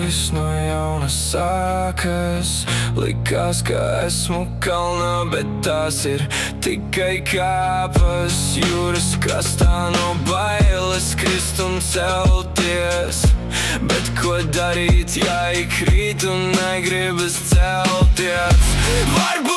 viss no jauna sākas. Likās, ka esmu kalnā, bet tās ir tikai kāpas. Jūras krastā no bailes krist un celties. Bet ko darīt, ja ik rīt un negribas celties? Varbūt